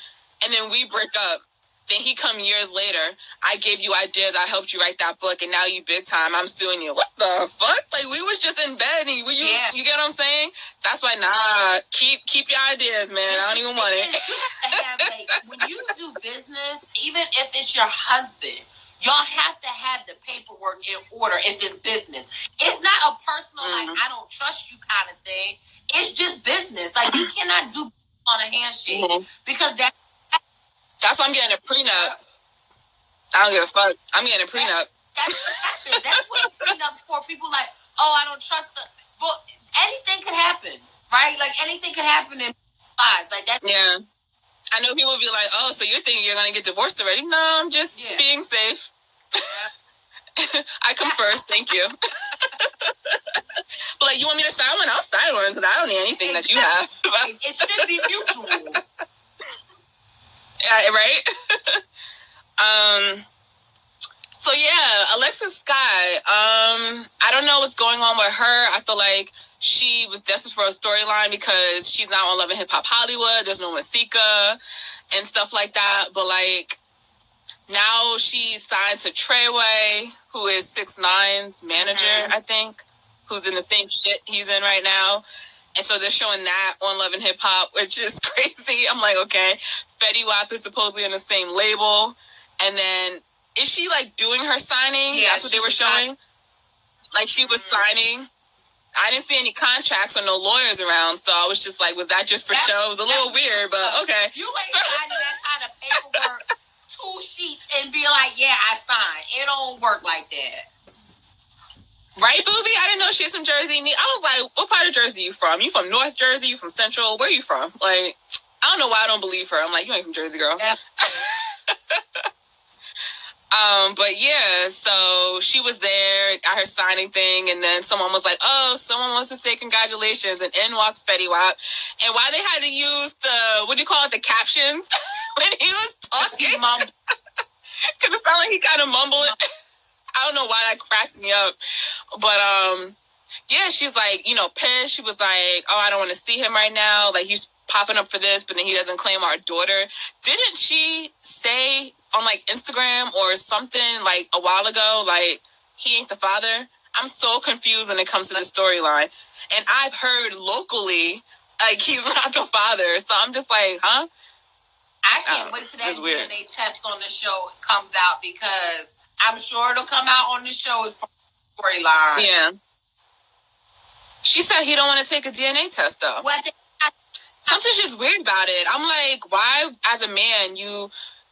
And then we break up. Then he come years later. I gave you ideas. I helped you write that book, and now you big time. I'm suing you. What the fuck? Like we was just in bed. And you get what I'm saying? That's why keep your ideas, man. I don't even want it. You have to have like when you do business, even if it's your husband, y'all have to have the paperwork in order if it's business. It's not a personal like I don't trust you kind of thing. It's just business. Like you cannot do on a handshake because that's why I'm getting a prenup. I don't give a fuck. I'm getting a prenup. That's what a prenup's for. People like, oh, I don't trust the. But anything could happen, right? Like anything could happen in lives. Like that. Yeah. I know people will be like, oh, so you're thinking you're gonna get divorced already? No, I'm just being safe. I come first, thank you. But like, you want me to sign one? I'll sign one because I don't need anything that you have. It should be mutual. Yeah, right? So yeah, Alexis Sky. I don't know what's going on with her. I feel like she was destined for a storyline because she's not on Love and Hip Hop Hollywood. There's no Masika and stuff like that. But like now she's signed to Treyway, who is 6ix9ine's manager, I think, who's in the same shit he's in right now. And so they're showing that on Love and Hip Hop, which is crazy. I'm like, okay. Fetty Wap is supposedly on the same label. And then, is she, like, doing her signing? Yeah, that's what they were showing? Like, she was signing. I didn't see any contracts or no lawyers around, so I was just like, was that just for show? It was a little weird, but okay. You ain't signing that kind of paperwork, 2 sheets, and be like, yeah, I signed. It don't work like that. Right, Booby? I didn't know she was from Jersey. I was like, what part of Jersey you from? You from North Jersey? You from Central? Where you from? Like, I don't know why I don't believe her. I'm like, you ain't from Jersey, girl. Yeah. But yeah, so she was there at her signing thing, and then someone was like, oh, someone wants to say congratulations, and in walks Fetty Wap. And why they had to use the captions when he was talking? Because it sounded like he kind of mumbled. I don't know why that cracked me up. But, yeah, she's like, pissed. She was like, oh, I don't want to see him right now. Like, he's popping up for this, but then he doesn't claim our daughter. Didn't she say on, like, Instagram or something, like, a while ago, like, he ain't the father? I'm so confused when it comes to the storyline. And I've heard locally, like, he's not the father. So I'm just like, huh? I can't wait till that DNA test on the show comes out because I'm sure it'll come out on the show as part of the storyline. Yeah. She said he don't want to take a DNA test, though. Something's just weird about it. I'm like, why, as a man,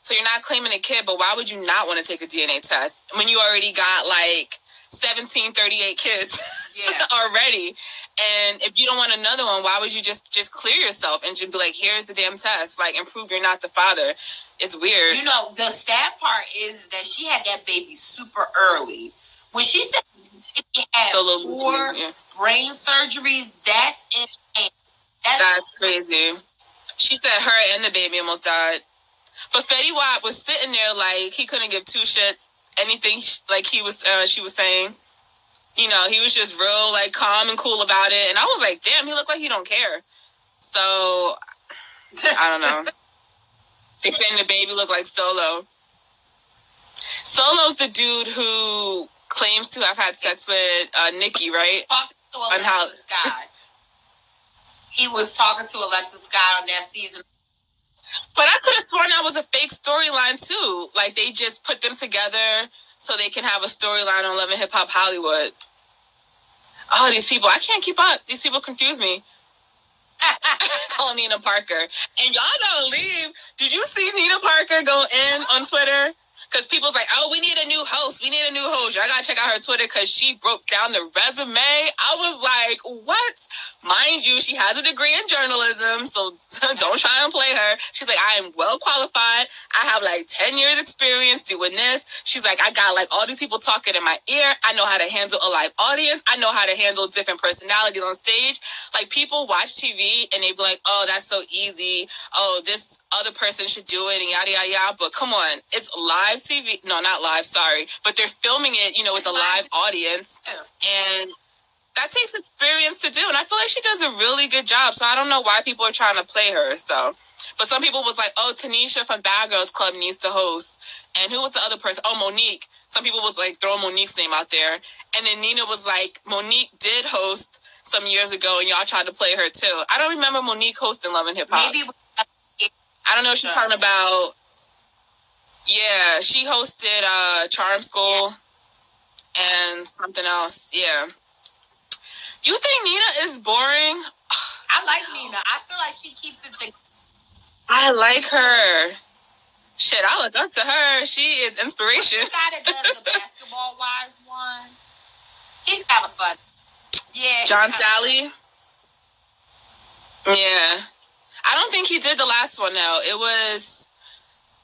so you're not claiming a kid, but why would you not want to take a DNA test when you already got, like, 1738 kids already? And if you don't want another one, why would you just clear yourself and just be like, here's the damn test, like, and prove you're not the father? It's weird. The sad part is that she had that baby super early. When she said she had 4 brain surgeries, that's insane. That's crazy. She said her and the baby almost died. But Fetty Wap was sitting there like he couldn't give 2 shits. Anything like she was saying. He was just real like calm and cool about it. And I was like, damn, he looked like he don't care. So, I don't know. They're saying the baby looked like Solo. Solo's the dude who claims to have had sex with Nikki, right? Talking to Alexis Sky. He was talking to Alexis Sky on that season. But I could have sworn that was a fake storyline, too. Like, they just put them together so they can have a storyline on Love and Hip Hop Hollywood. Oh, these people. I can't keep up. These people confuse me. Calling Nina Parker. And y'all gotta leave. Did you see Nina Parker go in on Twitter? Because people's like, oh, we need a new host. We need a new host. I got to check out her Twitter because she broke down the resume. I was like, what? Mind you, she has a degree in journalism, so don't try and play her. She's like, I am well qualified. I have like 10 years experience doing this. She's like, I got like all these people talking in my ear. I know how to handle a live audience. I know how to handle different personalities on stage. Like, people watch TV and they be like, oh, that's so easy. Oh, this other person should do it and yada, yada, yada. But come on, it's live TV. No, not live, sorry. But they're filming it, you know, with a live audience. And that takes experience to do. And I feel like she does a really good job. So I don't know why people are trying to play her. So, but some people was like, oh, Tanisha from Bad Girls Club needs to host. And who was the other person? Oh, Monique. Some people was like throwing Monique's name out there. And then Nina was like, Monique did host some years ago and y'all tried to play her too. I don't remember Monique hosting Love and Hip Hop. Maybe. I don't know if she's talking about. Yeah, she hosted Charm School and something else. Yeah. You think Nina is boring? I like Nina. I feel like she keeps it together. I like her. Shit, I look up to her. She is inspiration. The guy that does the Basketball Wives one, he's kind of fun. Yeah. John Sally. Yeah. I don't think he did the last one, though. It was,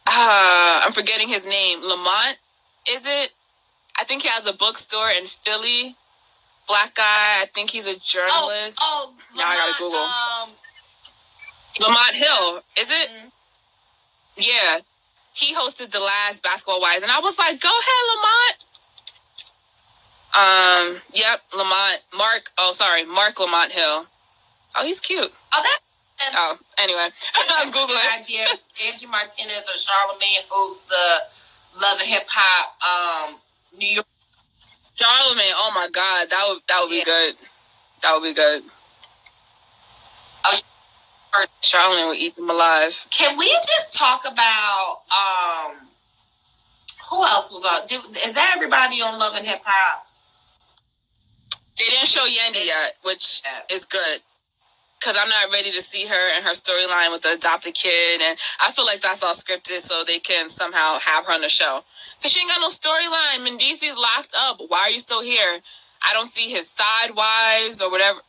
I'm forgetting his name. Lamont, is it? I think he has a bookstore in Philly. Black guy. I think he's a journalist. Oh, now I gotta Google. Lamont Hill, is it? Mm-hmm. Yeah. He hosted the last Basketball Wives, and I was like, go ahead, Lamont. Yep, Lamont. Mark Lamont Hill. Oh, he's cute. Anyway. I was Googling. Idea. Angie Martinez or Charlamagne host the Love and Hip Hop New York. Charlamagne, oh my God, that would be good. That would be good. Charlamagne would eat them alive. Can we just talk about who else was on? Is that everybody on Love and Hip Hop? They didn't show Yandy yet, which is good. Because I'm not ready to see her and her storyline with the adopted kid. And I feel like that's all scripted so they can somehow have her on the show. Because she ain't got no storyline. Mendici's locked up. Why are you still here? I don't see his side wives or whatever.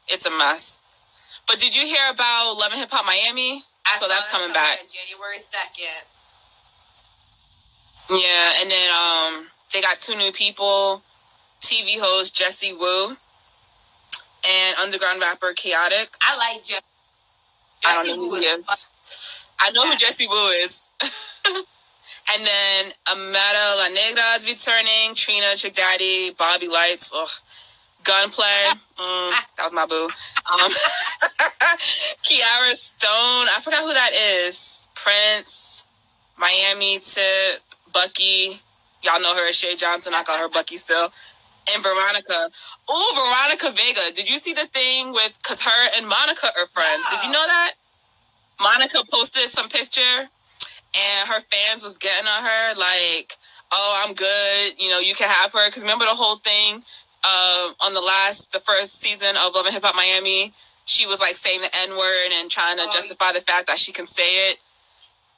It's a mess. But did you hear about Love and Hip Hop Miami? So that's coming back. January 2nd. Yeah, and then they got 2 new people. TV host Jessie Woo. And underground rapper Chaotic. I like Jessie. I don't know who he is. I know who Jessie Woo is. And then Amada La Negra is returning. Trina, Chick Daddy, Bobby Lights. Ugh. Gunplay. That was my boo. Kiara Stone. I forgot who that is. Prince. Miami Tip. Bucky. Y'all know her as Shay Johnson. I call her Bucky still. And Veronica. Oh, Veronica Vega. Did you see the thing with, because her and Monica are friends. Yeah. Did you know that? Monica posted some picture and her fans was getting on her like, oh, I'm good. You know, you can have her. Because remember the whole thing on the first season of Love and Hip Hop Miami, she was like saying the N-word and trying to justify the fact that she can say it.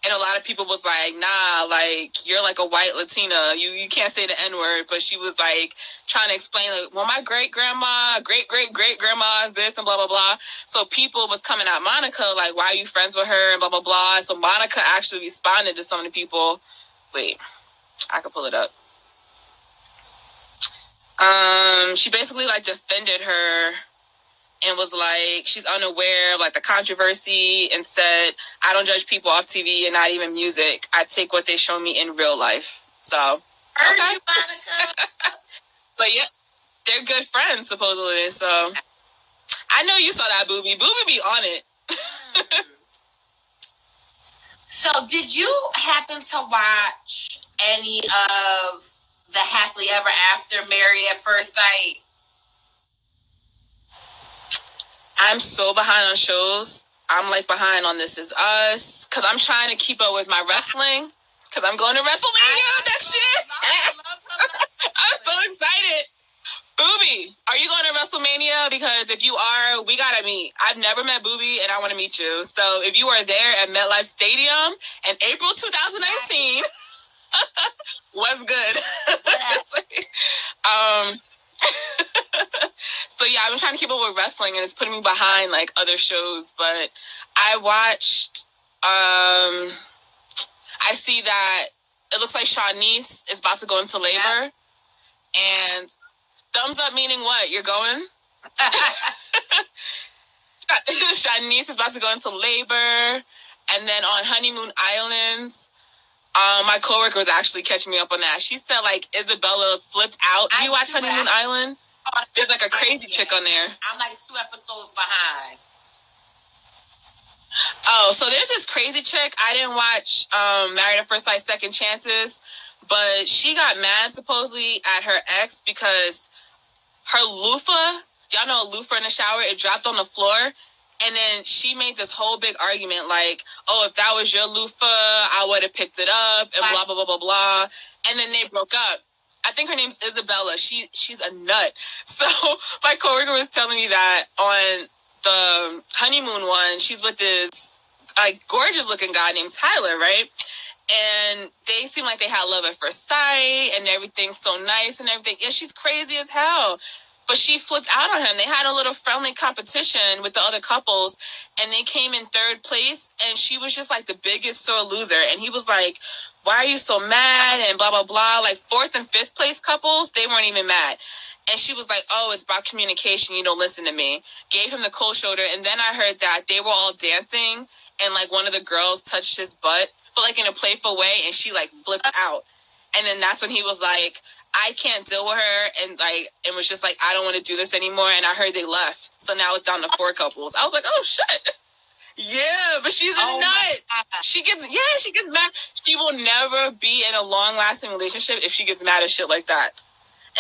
And a lot of people was like, nah, like, you're like a white Latina. You can't say the N-word. But she was like trying to explain, like, well, my great-grandma, great-great-great-grandma is this and blah, blah, blah. So people was coming at Monica, like, why are you friends with her and blah, blah, blah. So Monica actually responded to some of the people. Wait, I could pull it up. She basically, like, defended her and was like, she's unaware of like the controversy and said, I don't judge people off TV and not even music. I take what they show me in real life. So, okay. You, Monica. But yeah, they're good friends supposedly. So, I know you saw that, Booby. Booby be on it. So, did you happen to watch any of the Happily Ever After Married at First Sight? I'm so behind on shows. I'm like behind on This Is Us because I'm trying to keep up with my wrestling because I'm going to WrestleMania next year. I'm so excited. Booby, are you going to WrestleMania? Because if you are, we got to meet. I've never met Booby and I want to meet you. So if you are there at MetLife Stadium in April 2019, What's good? Whatever. So yeah, I've been trying to keep up with wrestling, and it's putting me behind like other shows. But I watched. I see that it looks like Shanice is about to go into labor, and thumbs up meaning what? You're going? Shanice is about to go into labor, and then on Honeymoon Island, my coworker was actually catching me up on that. She said like Isabella flipped out. Do you watch Honeymoon Island? There's like a crazy chick on there. I'm like 2 episodes behind. Oh, so there's this crazy chick. I didn't watch Married at First Sight, Second Chances, but she got mad supposedly at her ex because her loofah, y'all know a loofah in the shower, it dropped on the floor. And then she made this whole big argument like, oh, if that was your loofah, I would have picked it up and blah, blah, blah, blah, blah. And then they broke up. I think her name's Isabella. She's a nut. So my coworker was telling me that on the honeymoon one, she's with this like gorgeous looking guy named Tyler, right? And they seem like they had love at first sight and everything's so nice and everything. Yeah, she's crazy as hell. But she flipped out on him. They had a little friendly competition with the other couples, and they came in 3rd place, and she was just like the biggest sore loser. And he was like, why are you so mad? And blah, blah, blah. Like 4th and 5th place couples, they weren't even mad. And she was like, oh, it's about communication. You don't listen to me. Gave him the cold shoulder. And then I heard that they were all dancing, and like one of the girls touched his butt, but like in a playful way, and she like flipped out. And then that's when he was like, I can't deal with her, and like it was just like, I don't want to do this anymore. And I heard they left, so now it's down to 4 couples. I was like, oh shit. Yeah, but she's a nut. She gets mad. She will never be in a long-lasting relationship if she gets mad at shit like that.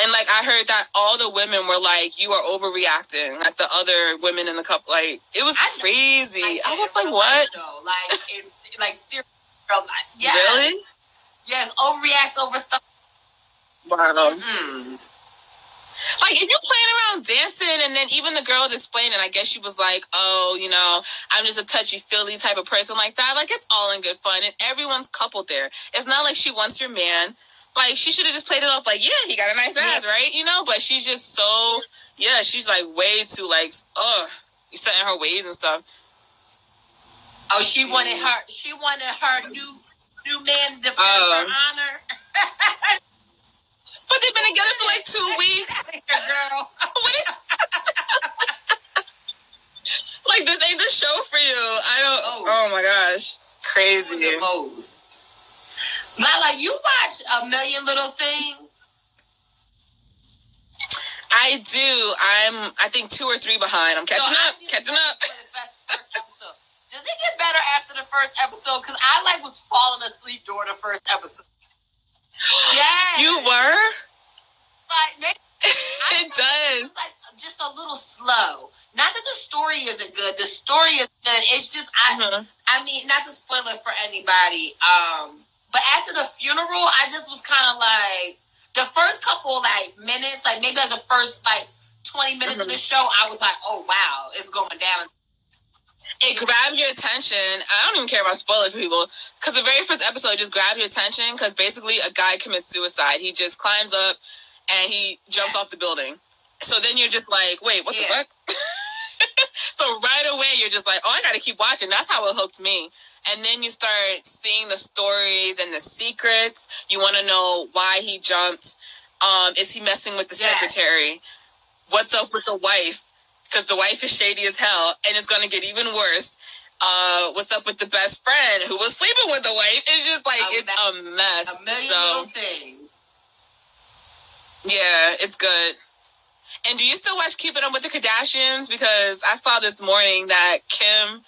And like I heard that all the women were like, you are overreacting. Like the other women in the couple, like it was crazy. I was like, what? Like it's like serious real life. Yes. Really? Yes, overreact over stuff. Wow. Mm-hmm. Like, if you're playing around dancing, and then even the girl was explaining, I guess she was like, oh, you know, I'm just a touchy-feely type of person like that. Like, it's all in good fun, and everyone's coupled there. It's not like she wants your man. Like, she should have just played it off like, yeah, he got a nice ass, right? You know? But she's just so, yeah, she's, like, way too, like, set in her ways and stuff. Oh, she wanted her new man to defend her honor. But they've been together for like 2 weeks. Girl. Like, this ain't the show for you. I don't. Oh my gosh. Crazy. The most. Lala, you watch A Million Little Things? I do. I think 2 or 3 behind. I'm catching up. Does it get better after the first episode? Because I was falling asleep during the first episode. Yeah. You were? Like, maybe, it does. It's like just a little slow. Not that the story isn't good. The story is good. It's just, I mean, not to spoil it for anybody. But after the funeral, I just was kind of like, the first couple, minutes, maybe the first, 20 minutes of the show, I was like, oh, wow, it's going down. It grabs your attention. I don't even care about spoilers for people, because the very first episode just grabs your attention, because basically a guy commits suicide. He just climbs up and he jumps off the building. So then you're just like, wait, what the fuck? So right away you're just like, oh, I gotta keep watching. That's how it hooked me. And then you start seeing the stories and the secrets. You want to know why he jumped. Is he messing with the secretary? What's up with the wife? Because the wife is shady as hell, and it's going to get even worse. What's up with the best friend who was sleeping with the wife? It's just it's a mess. A million little things. Yeah, it's good. And do you still watch Keeping Up with the Kardashians? Because I saw this morning that Kim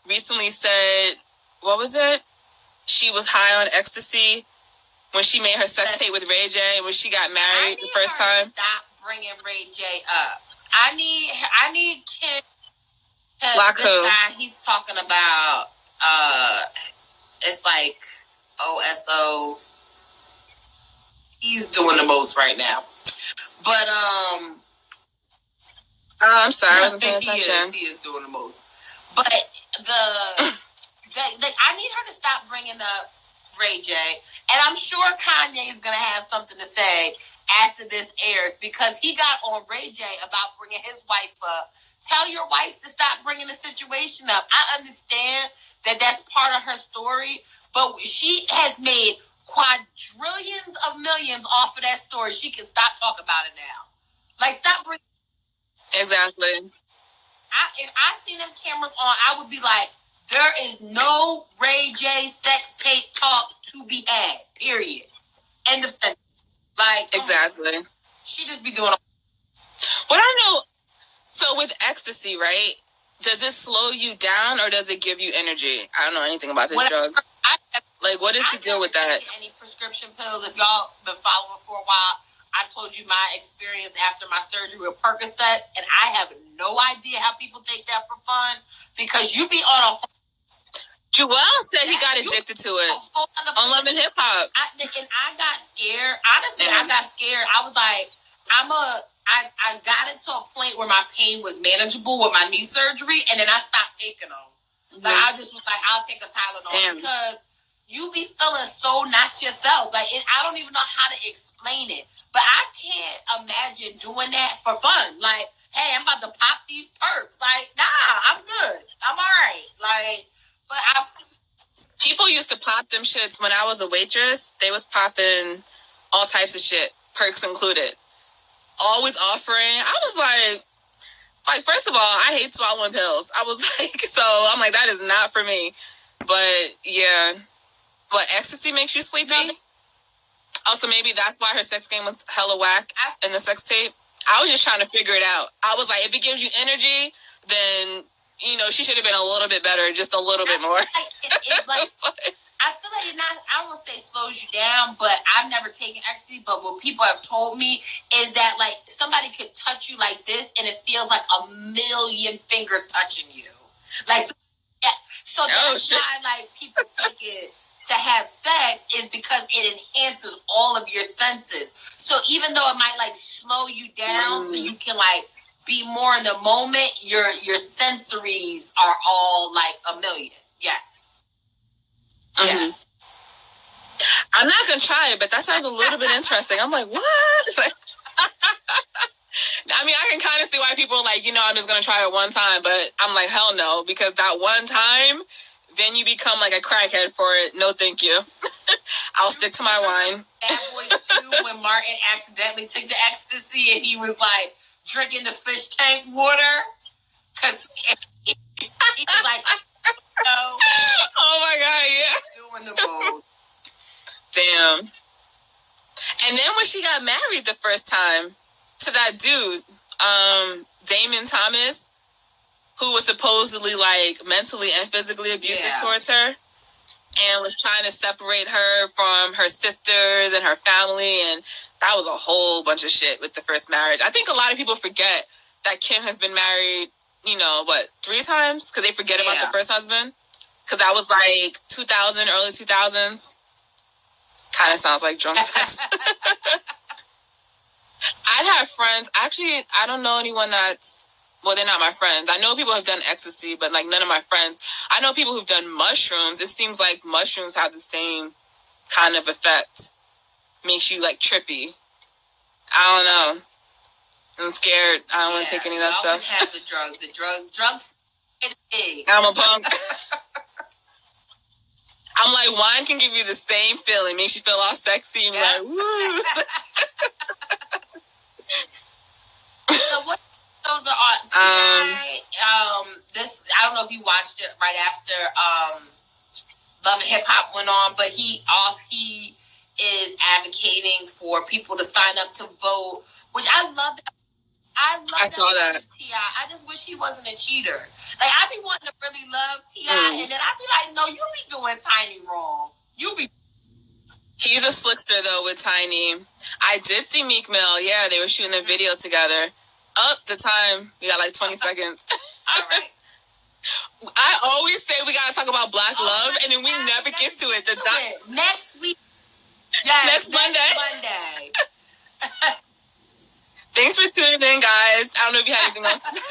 recently said, what was it? She was high on ecstasy when she made her sex tape with Ray J, when she got married the first time. Stop bringing Ray J up. I need Kim to Lock this who? guy he's talking about. It's like OSO. He's doing the most right now. But I'm sorry, I wasn't paying attention. He is doing the most. But I need her to stop bringing up Ray J. And I'm sure Kanye is going to have something to say after this airs because he got on Ray J about bringing his wife up. Tell your wife to stop bringing the situation up. I understand that that's part of her story, but she has made quadrillions of millions off of that story. She can stop talking about it now. Like, stop bringing. Exactly. If I seen them cameras on, I would be like, there is no Ray J sex tape talk to be had. Period. End of sentence. Like, exactly. She just be doing. What I know. So with ecstasy, right? Does it slow you down or does it give you energy? I don't know anything about this drug. Like, what is the deal with that? Any prescription pills? If y'all been following for a while, I told you my experience after my surgery with Percocets, and I have no idea how people take that for fun because you be on a. Joel said he got addicted to it on Love and Hip Hop. And I got scared. Honestly, I got scared. I was like, I got it to a point where my pain was manageable with my knee surgery, and then I stopped taking them. Mm-hmm. Like, I just was like, I'll take a Tylenol because you be feeling so not yourself. Like, I don't even know how to explain it. But I can't imagine doing that for fun. Like, hey, I'm about to pop these perks. Like, nah, I'm good. I'm all right. Like, but people used to pop them shits when I was a waitress. They was popping all types of shit, perks included. Always offering. I was like, first of all, I hate swallowing pills. I was like, so I'm like, that is not for me. But yeah. But ecstasy makes you sleepy? Also, maybe that's why her sex game was hella whack in the sex tape. I was just trying to figure it out. I was like, if it gives you energy, then, you know, she should have been a little bit better, just a little bit more. I feel like it not, I won't say slows you down, but I've never taken ecstasy, but what people have told me is that, like, somebody could touch you like this, and it feels like a million fingers touching you. Like, so that's why, like, people take it to have sex is because it enhances all of your senses. So even though it might like slow you down so you can like be more in the moment, your sensories are all like a million. Yes. Mm-hmm. Yes. I'm not gonna try it, but that sounds a little bit interesting. I'm like, what? I mean, I can kind of see why people are like, you know, I'm just gonna try it one time, but I'm like, hell no, because that one time, then you become like a crackhead for it. No, thank you. I'll stick to my wine. Bad Boys 2, when Martin accidentally took the ecstasy and he was like drinking the fish tank water because he was like, no. Oh my God, yeah. Doing the most. Damn. And then when she got married the first time to that dude, Damon Thomas, who was supposedly like mentally and physically abusive towards her and was trying to separate her from her sisters and her family. And that was a whole bunch of shit with the first marriage. I think a lot of people forget that Kim has been married, you know, 3 times? Because they forget about the first husband. Because that was like 2000, early 2000s. Kind of sounds like drunk sex. I have friends. Actually, I don't know anyone that's, well, they're not my friends. I know people have done ecstasy, but like none of my friends. I know people who've done mushrooms. It seems like mushrooms have the same kind of effect. Makes you like trippy. I don't know. I'm scared. I don't want to take any of that stuff. Have the drugs. I'm a punk. I'm like, wine can give you the same feeling. Makes you feel all sexy and like, woo. So what those are on tonight? This, I don't know if you watched it right after Love and Hip Hop went on, but he is advocating for people to sign up to vote, which I love that. I saw that. T.I. I just wish he wasn't a cheater. Like, I be wanting to really love T.I. and then I be like, no, you be doing Tiny wrong. He's a slickster, though, with Tiny. I did see Meek Mill. Yeah, they were shooting the video together. The time. We got like 20 seconds. All right. I always say we got to talk about Black love, and then we never get to it. Next week. Yes, next Monday. Thanks for tuning in, guys. I don't know if you have anything else to say.